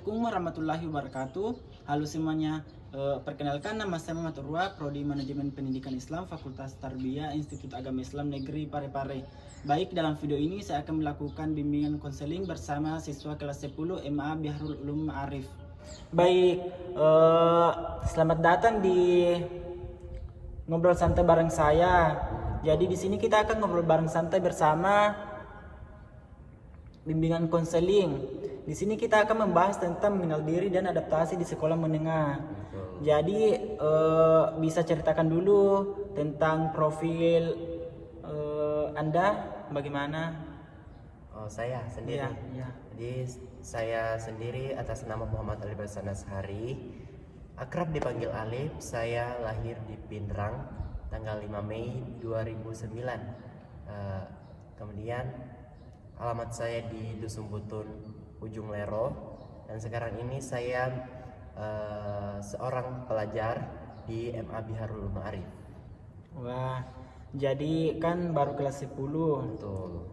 Assalamualaikum warahmatullahi wabarakatuh. Halo semuanya. Perkenalkan, nama saya Muhammad Urwa, Prodi Manajemen Pendidikan Islam, Fakultas Tarbiyah, Institut Agama Islam Negeri Parepare. Baik, dalam video ini saya akan melakukan bimbingan konseling bersama siswa kelas 10 MA Biharul Ulum Ma'arif. Baik, selamat datang di ngobrol santai bareng saya. Jadi di sini kita akan ngobrol bareng santai bersama bimbingan konseling. Di sini kita akan membahas tentang mengenal diri dan adaptasi di sekolah menengah. Jadi bisa ceritakan dulu tentang profil Anda bagaimana? Oh, saya sendiri. Iya. Jadi saya sendiri atas nama Muhammad Alif Sanashari, akrab dipanggil Alif. Saya lahir di Pindrang tanggal 5 Mei 2009. Kemudian alamat saya di Dusun Butun, Ujung Lero, dan sekarang ini saya seorang pelajar di MA Biharul Ma'arif. Wah, jadi kan baru kelas 10. Betul.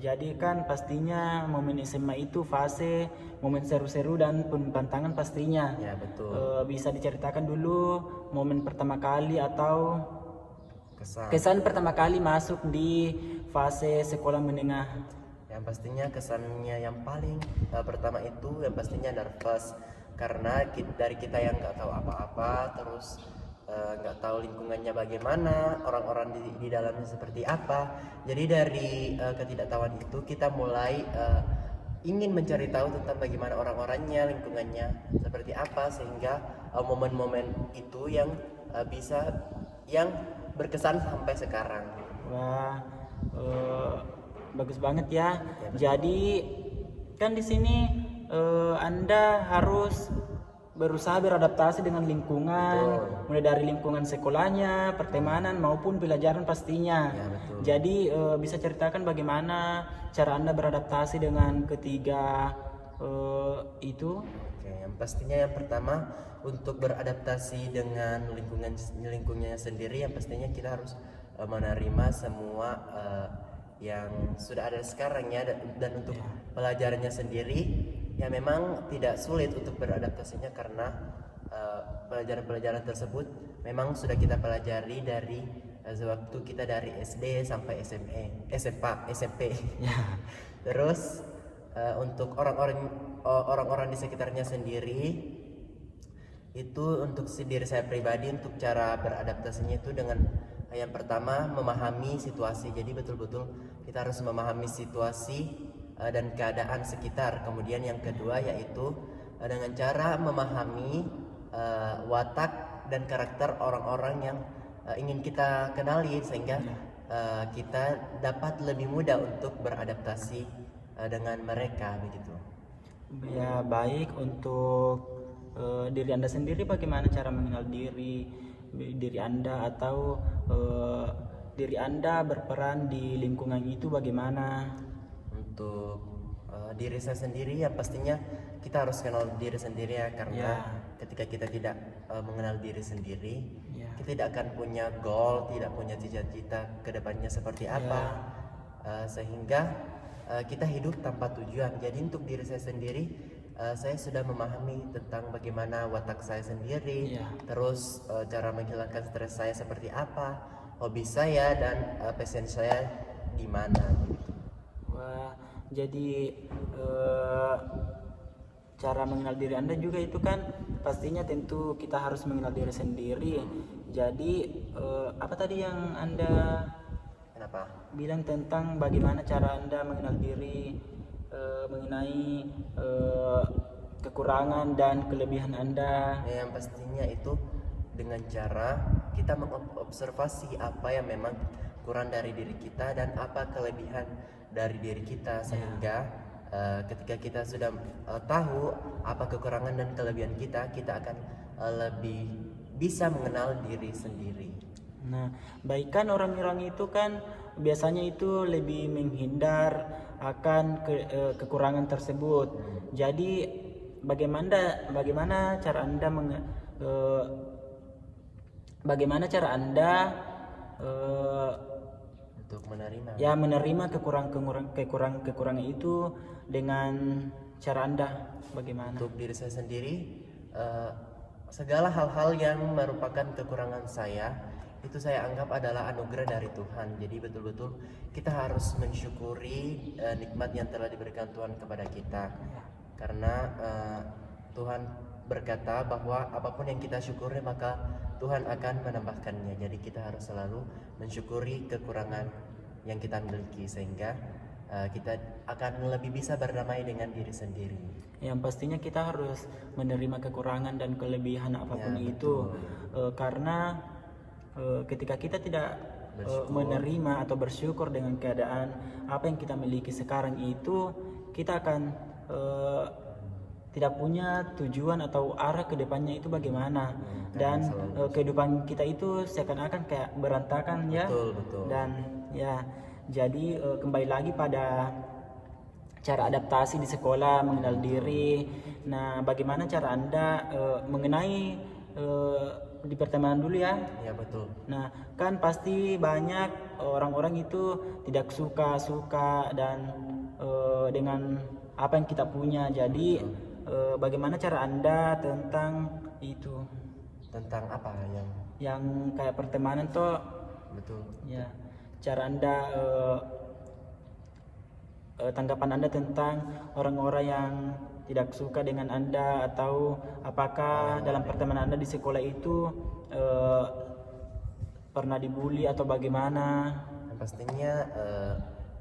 Jadi kan pastinya momen SMA itu fase momen seru-seru dan penuh tantangan pastinya. Ya, betul. Bisa diceritakan dulu momen pertama kali atau Kesan. kesan pertama kali masuk di fase sekolah menengah. Yang pastinya kesannya yang paling pertama itu yang pastinya nervous, karena dari kita yang nggak tahu apa-apa, terus nggak tahu lingkungannya bagaimana, orang-orang di dalamnya seperti apa. Jadi dari ketidaktahuan itu kita mulai ingin mencari tahu tentang bagaimana orang-orangnya, lingkungannya seperti apa, sehingga momen-momen itu yang yang berkesan sampai sekarang. Wah, bagus banget ya. Jadi kan di sini Anda harus berusaha beradaptasi dengan lingkungan, mulai dari lingkungan sekolahnya, pertemanan maupun pelajaran pastinya. Ya, betul. Jadi bisa ceritakan bagaimana cara Anda beradaptasi dengan ketiga itu? Oke, yang pastinya yang pertama untuk beradaptasi dengan lingkungannya sendiri, yang pastinya kita harus menerima semua yang sudah ada sekarang ya, dan untuk pelajarannya sendiri ya memang tidak sulit untuk beradaptasinya, karena pelajaran-pelajaran tersebut memang sudah kita pelajari dari sewaktu kita dari SD sampai SMP. Ya. Terus untuk orang-orang di sekitarnya sendiri, itu untuk diri saya pribadi, untuk cara beradaptasinya itu dengan yang pertama memahami situasi. Jadi betul-betul kita harus memahami situasi dan keadaan sekitar. Kemudian yang kedua yaitu dengan cara memahami watak dan karakter orang-orang yang ingin kita kenali, sehingga kita dapat lebih mudah untuk beradaptasi dengan mereka begitu. Ya, baik. Untuk diri Anda sendiri, bagaimana cara mengenal diri Anda, atau diri Anda berperan di lingkungan itu bagaimana? Untuk diri saya sendiri ya pastinya kita harus kenal diri sendiri ya, karena ketika kita tidak mengenal diri sendiri, kita tidak akan punya goal, tidak punya cita-cita kedepannya seperti apa, sehingga kita hidup tanpa tujuan. Jadi untuk diri saya sendiri, saya sudah memahami tentang bagaimana watak saya sendiri, terus cara menghilangkan stres saya seperti apa, hobi saya dan passion saya di mana gitu. Wah, jadi cara mengenal diri Anda juga itu kan pastinya tentu kita harus mengenal diri sendiri. Jadi apa tadi yang Anda bilang tentang bagaimana cara Anda mengenal diri, mengenai kekurangan dan kelebihan Anda? Yang pastinya itu dengan cara kita mengobservasi apa yang memang kurang dari diri kita dan apa kelebihan dari diri kita, sehingga ketika kita sudah tahu apa kekurangan dan kelebihan kita, kita akan lebih bisa mengenal diri sendiri. Nah, baik, kan orang-orang itu kan biasanya itu lebih menghindar akan kekurangan tersebut. Jadi bagaimana cara Anda bagaimana cara Anda untuk menerima menerima kekurangan itu dengan cara Anda bagaimana? Untuk diri saya sendiri, segala hal-hal yang merupakan kekurangan saya itu saya anggap adalah anugerah dari Tuhan. Jadi betul-betul kita harus mensyukuri nikmat yang telah diberikan Tuhan kepada kita. Karena Tuhan berkata bahwa apapun yang kita syukuri maka Tuhan akan menambahkannya. Jadi kita harus selalu mensyukuri kekurangan yang kita miliki sehingga kita akan lebih bisa berdamai dengan diri sendiri. Yang pastinya kita harus menerima kekurangan dan kelebihan apapun Ya, itu, betul. karena ketika kita tidak Bersyukur. menerima atau bersyukur dengan keadaan apa yang kita miliki sekarang itu, kita akan tidak punya tujuan atau arah ke depannya itu bagaimana, dan kehidupan kita itu seakan-akan kayak berantakan ya. Betul. Dan ya, jadi kembali lagi pada cara adaptasi di sekolah, mengenal diri. Nah, bagaimana cara Anda mengenai di pertemanan dulu ya? Ya, betul. Nah, kan pasti banyak orang-orang itu tidak suka dan dengan apa yang kita punya. Jadi bagaimana cara Anda tentang itu? Tentang apa Yang kayak pertemanan tuh, betul. ya, cara Anda tanggapan Anda tentang orang-orang yang tidak suka dengan Anda, atau apakah dalam pertemanan Anda di sekolah itu pernah dibully atau bagaimana? Yang pastinya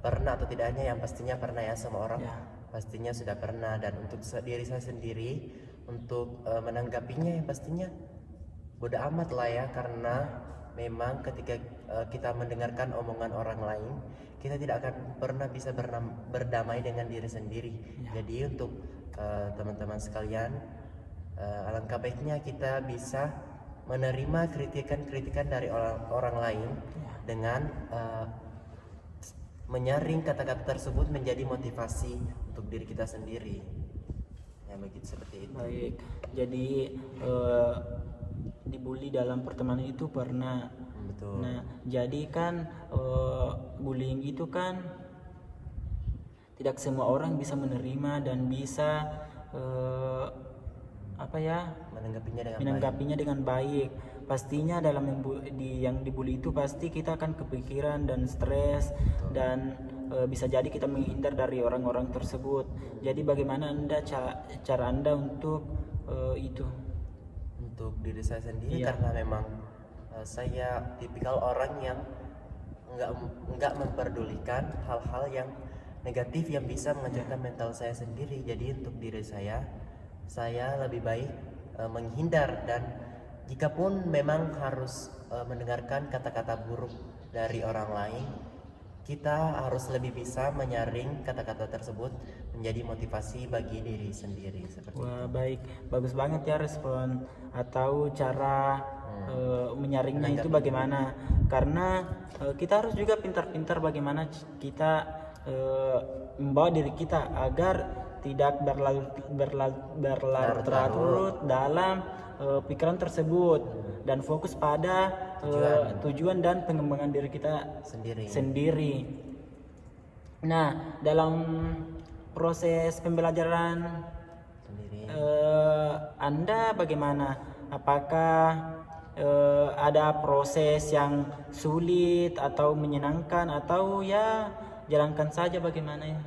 pernah atau tidaknya, yang pastinya pernah ya, semua orang Ya. pastinya sudah pernah. Dan untuk diri saya sendiri untuk menanggapinya yang pastinya bodo amat lah ya, karena memang ketika kita mendengarkan omongan orang lain, kita tidak akan pernah bisa berdamai dengan diri sendiri. Jadi untuk teman-teman sekalian, alangkah baiknya kita bisa menerima kritikan-kritikan dari orang lain dengan menyaring kata-kata tersebut menjadi motivasi untuk diri kita sendiri. Ya, begitu, seperti itu. Baik, jadi dibully dalam pertemanan itu pernah. Betul. Nah, jadi kan bullying itu kan tidak semua orang bisa menerima dan bisa menanggapinya dengan baik. Pastinya dalam yang dibully itu pasti kita akan kepikiran dan stres. Betul. Dan bisa jadi kita menghindar dari orang-orang tersebut. Jadi bagaimana cara Anda untuk itu? Untuk diri saya sendiri, Iya. karena memang saya tipikal orang yang nggak memperdulikan hal-hal yang negatif yang bisa menghancurkan mental saya sendiri. Jadi untuk diri saya lebih baik menghindar, dan jikapun memang harus mendengarkan kata-kata buruk dari orang lain, kita harus lebih bisa menyaring kata-kata tersebut menjadi motivasi bagi diri sendiri, seperti Wah, itu. baik, bagus banget ya respon atau cara menyaringnya itu bagaimana. Karena kita harus juga pintar-pintar bagaimana kita membawa diri kita agar tidak berlarut-larut dalam pikiran tersebut, dan fokus pada tujuan dan pengembangan diri kita sendiri. Nah, dalam proses pembelajaran Sendiri. Anda bagaimana? Apakah ada proses yang sulit atau menyenangkan, atau ya jalankan saja, bagaimana ya?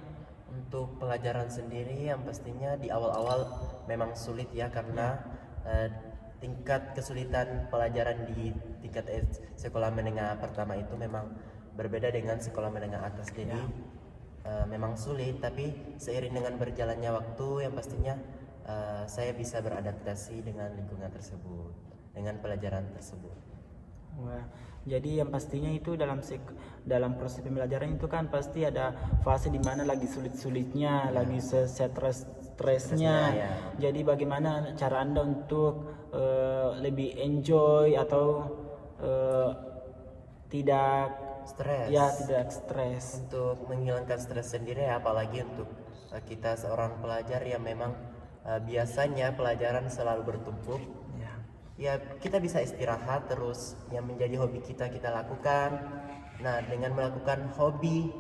Untuk pelajaran sendiri yang pastinya di awal-awal memang sulit ya, karena tingkat kesulitan pelajaran di tingkat sekolah menengah pertama itu memang berbeda dengan sekolah menengah atas. Jadi memang sulit, tapi seiring dengan berjalannya waktu yang pastinya saya bisa beradaptasi dengan lingkungan tersebut, dengan pelajaran tersebut. Wah, jadi yang pastinya itu dalam proses pembelajaran itu kan pasti ada fase di mana lagi sulit-sulitnya, lagi stresnya. Ya. Jadi bagaimana cara Anda untuk lebih enjoy atau tidak stres? Untuk menghilangkan stres sendiri, apalagi untuk kita seorang pelajar yang memang biasanya pelajaran selalu bertumpuk, ya kita bisa istirahat terus, yang menjadi hobi kita lakukan. Nah, dengan melakukan hobi,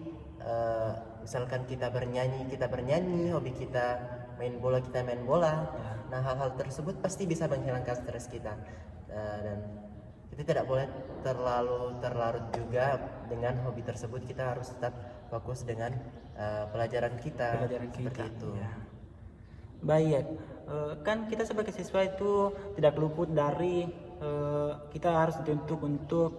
misalkan kita bernyanyi, hobi kita main bola kita main bola. Nah, hal-hal tersebut pasti bisa menghilangkan stres kita. Dan kita tidak boleh terlalu terlarut juga dengan hobi tersebut. Kita harus tetap fokus dengan pelajaran kita. Seperti itu. Ya. Baik, kan kita sebagai siswa itu tidak luput dari kita harus dituntut untuk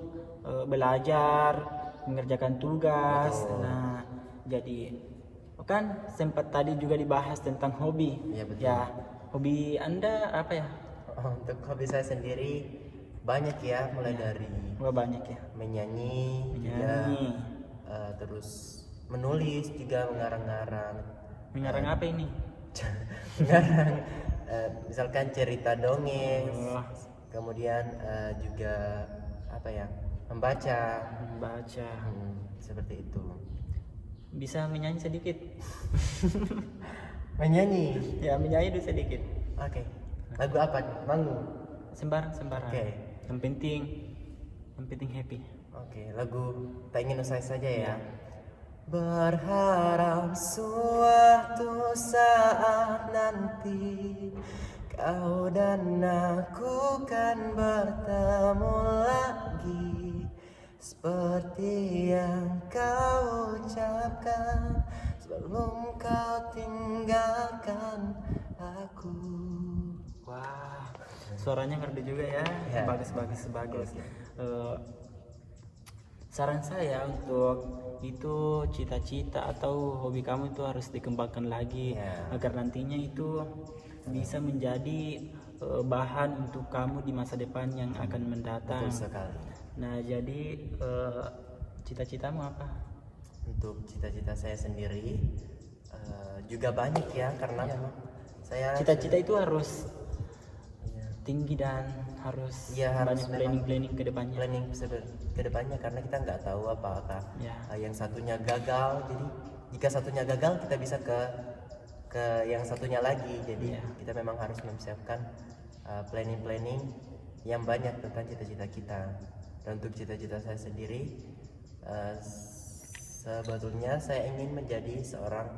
belajar, mengerjakan tugas. Betul. Nah, jadi kan sempat tadi juga dibahas tentang hobi. Iya, betul. Ya, hobi Anda apa ya? Untuk hobi saya sendiri banyak ya, mulai dari Wah, banyak ya. menyanyi, Menyanyi. juga terus menulis, juga mengarang-ngarang. Mengarang apa ini? Mengarang misalkan cerita dongeng, Oh. kemudian juga apa ya, membaca. Membaca. Seperti itu. Bisa menyanyi sedikit? Menyanyi. Ya, menyanyi dulu sedikit. Oke. Lagu apa? Mangu. Sembarang. Oke. Yang penting happy. Oke, lagu Tak Ingin Usai Saja ya. Berharap suatu saat nanti kau dan aku kan bertemu lagi, seperti yang kau ucapkan sebelum kau tinggalkan aku. Wah, suaranya ngerti juga ya. Ya. Bagus. Saran saya untuk itu cita-cita atau hobi kamu itu harus dikembangkan lagi Ya. agar nantinya itu bisa menjadi bahan untuk kamu di masa depan yang akan mendatang. Betul sekali. Nah, jadi cita-citamu apa? Untuk cita-cita saya sendiri juga banyak ya, karena memang saya Cita-cita itu harus Iya. tinggi dan harus Iya, harus banyak planning ke depannya. planning ke depannya, karena kita nggak tahu apakah Ya. yang satunya gagal. Jadi jika satunya gagal, kita bisa ke yang satunya lagi. Jadi Ya. kita memang harus mempersiapkan planning yang banyak tentang cita-cita kita. Dan untuk cita-cita saya sendiri, sebetulnya saya ingin menjadi seorang,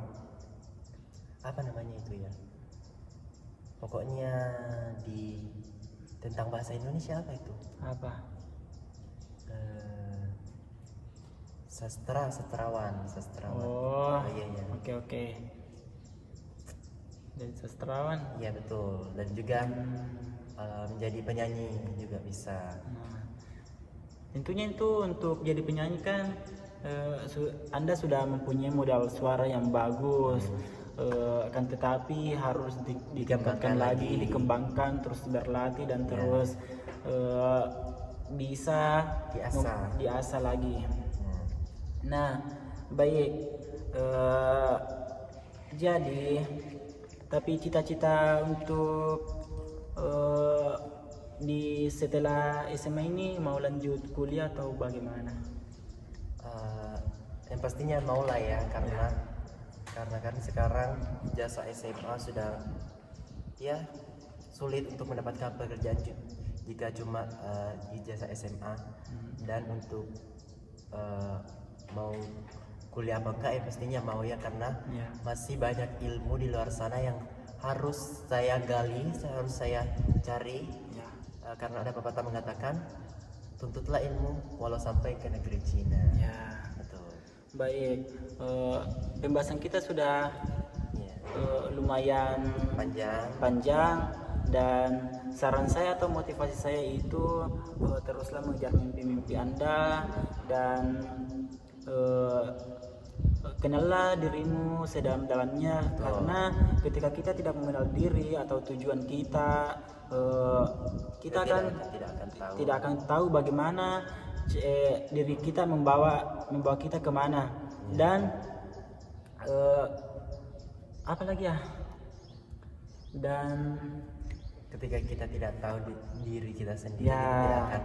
apa namanya itu ya, pokoknya tentang bahasa Indonesia apa itu, Apa? sastrawan. Oh, iya. oke. Jadi sastrawan. Iya betul. Dan juga menjadi penyanyi juga bisa. Nah, tentunya itu untuk jadi penyanyi kan Anda sudah mempunyai modal suara yang bagus, kan tetapi harus ditingkatkan lagi, dikembangkan, terus berlatih dan terus bisa diasah lagi. Nah, baik. Jadi, tapi cita-cita untuk di setelah SMA ini mau lanjut kuliah atau bagaimana? Yang pastinya mau lah ya, karena kan sekarang jasa SMA sudah ya sulit untuk mendapatkan pekerjaan jika cuma ijazah SMA. Dan untuk mau kuliah apa enggak, ya pastinya mau ya, karena masih banyak ilmu di luar sana yang harus saya gali, harus saya cari. Karena ada pepatah mengatakan, tuntutlah ilmu walau sampai ke negeri Cina. Ya. Betul. Baik, pembahasan kita sudah lumayan panjang, dan saran saya atau motivasi saya itu teruslah mengejar mimpi-mimpi Anda, dan kenallah dirimu sedalam-dalamnya, karena ketika kita tidak mengenal diri atau tujuan kita, kita tidak akan tahu bagaimana diri kita membawa kita kemana. Dan apa lagi ya, dan ketika kita tidak tahu diri kita sendiri, kita tidak akan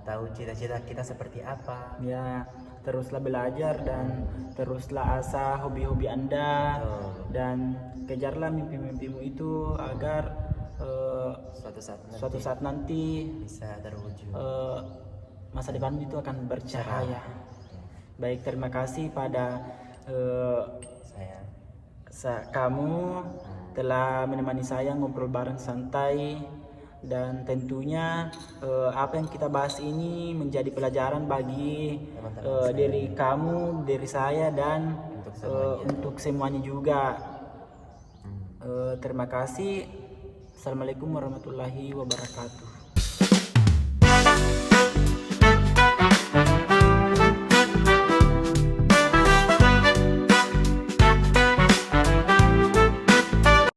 tahu cita-cita kita seperti apa. Ya, teruslah belajar dan teruslah asah hobi-hobi Anda. Dan kejarlah mimpi-mimpimu itu agar suatu saat nanti bisa terwujud. Masa depan itu akan bercahaya. Baik, terima kasih pada kamu telah menemani saya ngobrol bareng santai, dan tentunya apa yang kita bahas ini menjadi pelajaran bagi diri kamu, diri saya, dan untuk semuanya juga. Terima kasih. Assalamualaikum warahmatullahi wabarakatuh.